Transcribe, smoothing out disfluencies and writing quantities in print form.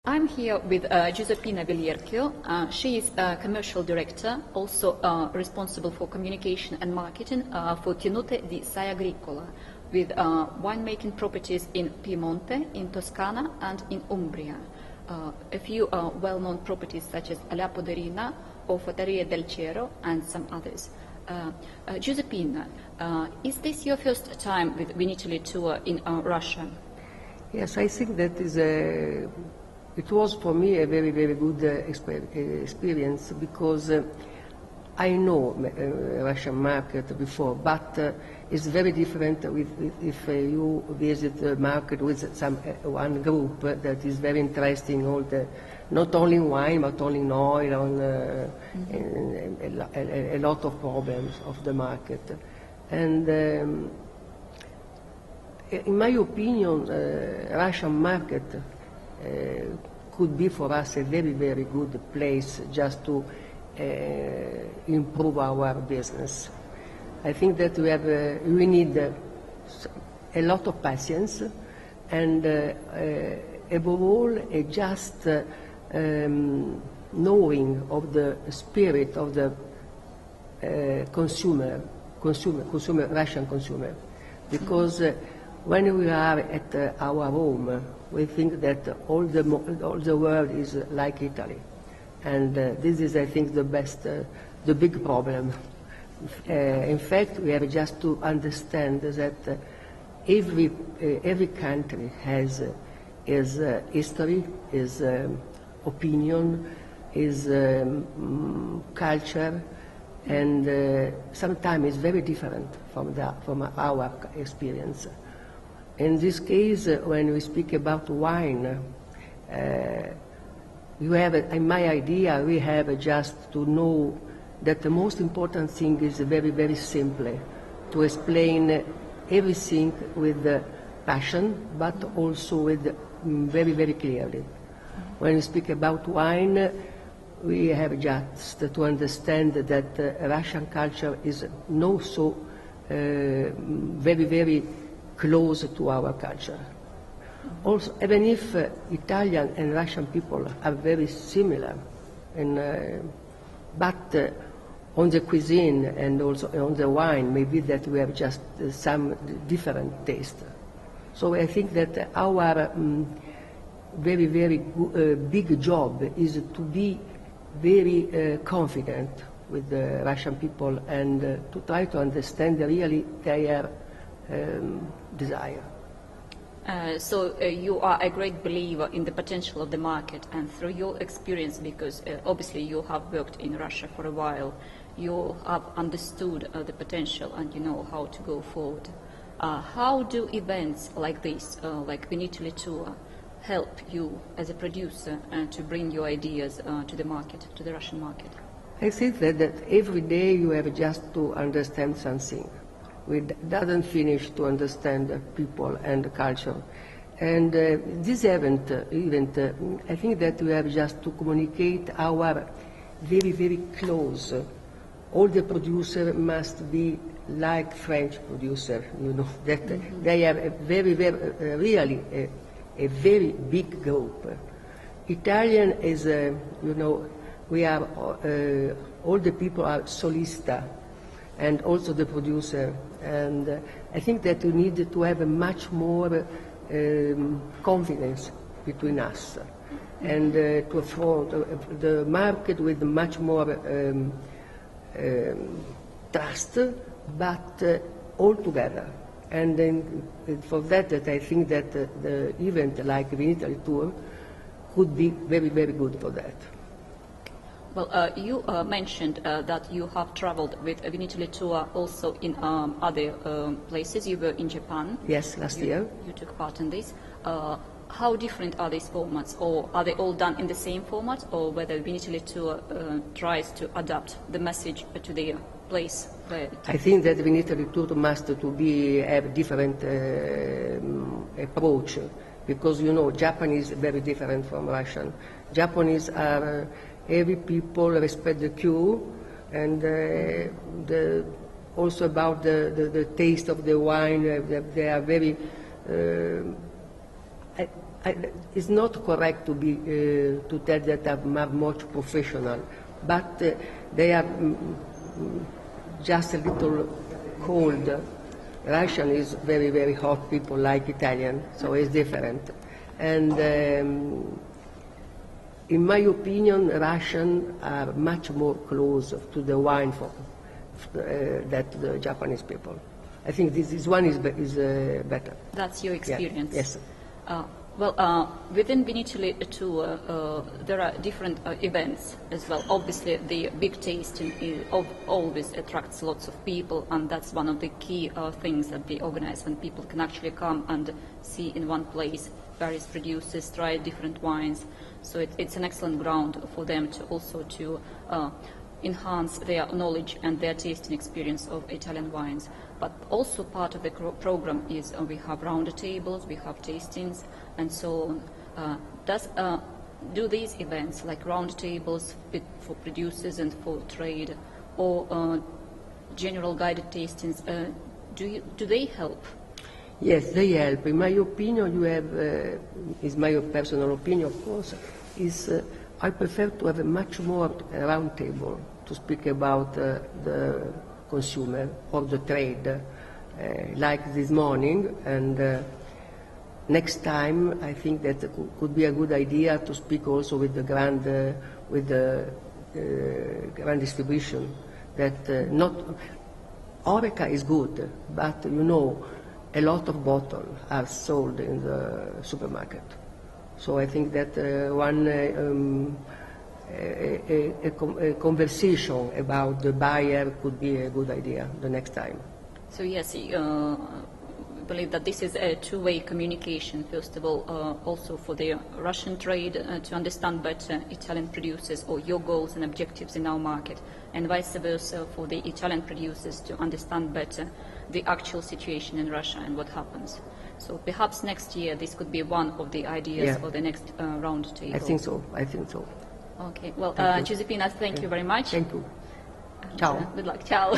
I'm here with Giuseppina Viglierchio. She is a commercial director, also responsible for communication and marketing for Tenute Saiagricola, with winemaking properties in Piemonte, in Toscana, and in Umbria. A few well-known properties such as La Poderina or Fattoria del Cero, and some others. Giuseppina, is this your first time with Vinitaly tour in Russia? Yes, I think that it was for me a very, very good experience, because I know Russian market before, but it's very different if you visit the market with one group that is very interesting, not only wine but only in oil, a lot of problems of the market. And in my opinion, Russian market could be for us a very, very good place just to improve our business. I think that we need a lot of patience, and above all, just knowing of the spirit of the Russian consumer, because when we are at our home, we think that all the world is like Italy, and this is, I think, the big problem. In fact, we have just to understand that every country has its history, its opinion, its culture, and sometimes it's very different from our experience. In this case, when we speak about wine, in my idea, we have just to know that the most important thing is very, very simple, to explain everything with passion, but also with very, very clearly. When we speak about wine, we have just to understand that Russian culture is not so very, very close to our culture. Also, even if Italian and Russian people are very similar, but on the cuisine and also on the wine, maybe that we have just some different taste. So I think that our very, very big job is to be very confident with the Russian people and to try to understand really their desire. So you are a great believer in the potential of the market, and through your experience, because obviously you have worked in Russia for a while, you have understood the potential and you know how to go forward. How do events like this, like Vinitaly Tour, help you as a producer to bring your ideas to the market, to the Russian market? I think that every day you have just to understand something. We doesn't finish to understand people and culture. And this event, I think that we have just to communicate our very, very close. All the producer must be like French producer, that they have a very, very, really a very big group. Italian is, we are, all the people are solista, and also the producer. And I think that we need to have a much more confidence between us, and to affront the market with much more trust, but all together. And then for that, I think that the event like Vinitaly Tour could be very, very good for that. Well, you mentioned that you have traveled with a Vinitaly Tour also in other places. You were in Japan. Yes, last year. You took part in this. How different are these formats, or are they all done in the same format, or whether Vinitaly Tour tries to adapt the message to the place? I think that Vinitaly Tour must have different approach, because Japanese is very different from Russian. Japanese are every people respect the queue, and also about the taste of the wine. They are very. it's not correct to be to tell that I'm much professional, but they are just a little cold. Russian is very, very hot people like Italian, so it's different. And in my opinion, Russians are much more close to the wine than the Japanese people. I think this one is better. That's your experience? Yeah. Yes. Within Vinitaly too, there are different events as well. Obviously, the big tasting always attracts lots of people, and that's one of the key things that they organize, when people can actually come and see in one place various producers, try different wines. So it's an excellent ground for them to also to enhance their knowledge and their tasting experience of Italian wines. But also part of the program is we have round tables, we have tastings, and so on. Do these events, like round tables for producers and for trade, or general guided tastings, do they help? Yes, they help. In my opinion, you have, is my personal opinion, of course, is I prefer to have a much more round table to speak about the consumer or the trade, like this morning. And next time, I think that could be a good idea to speak also with the grand distribution. That not Oreca is good, but you know, a lot of bottles are sold in the supermarket. So I think that a conversation about the buyer could be a good idea the next time. So yes, believe that this is a two-way communication, first of all, also for the Russian trade to understand better Italian producers or your goals and objectives in our market, and vice versa for the Italian producers to understand better the actual situation in Russia and what happens. So perhaps next year this could be one of the ideas for the next round table. I think so. I think so. Okay. Well, Giuseppina, thank you very much. Thank you. Ciao. Good luck. Ciao.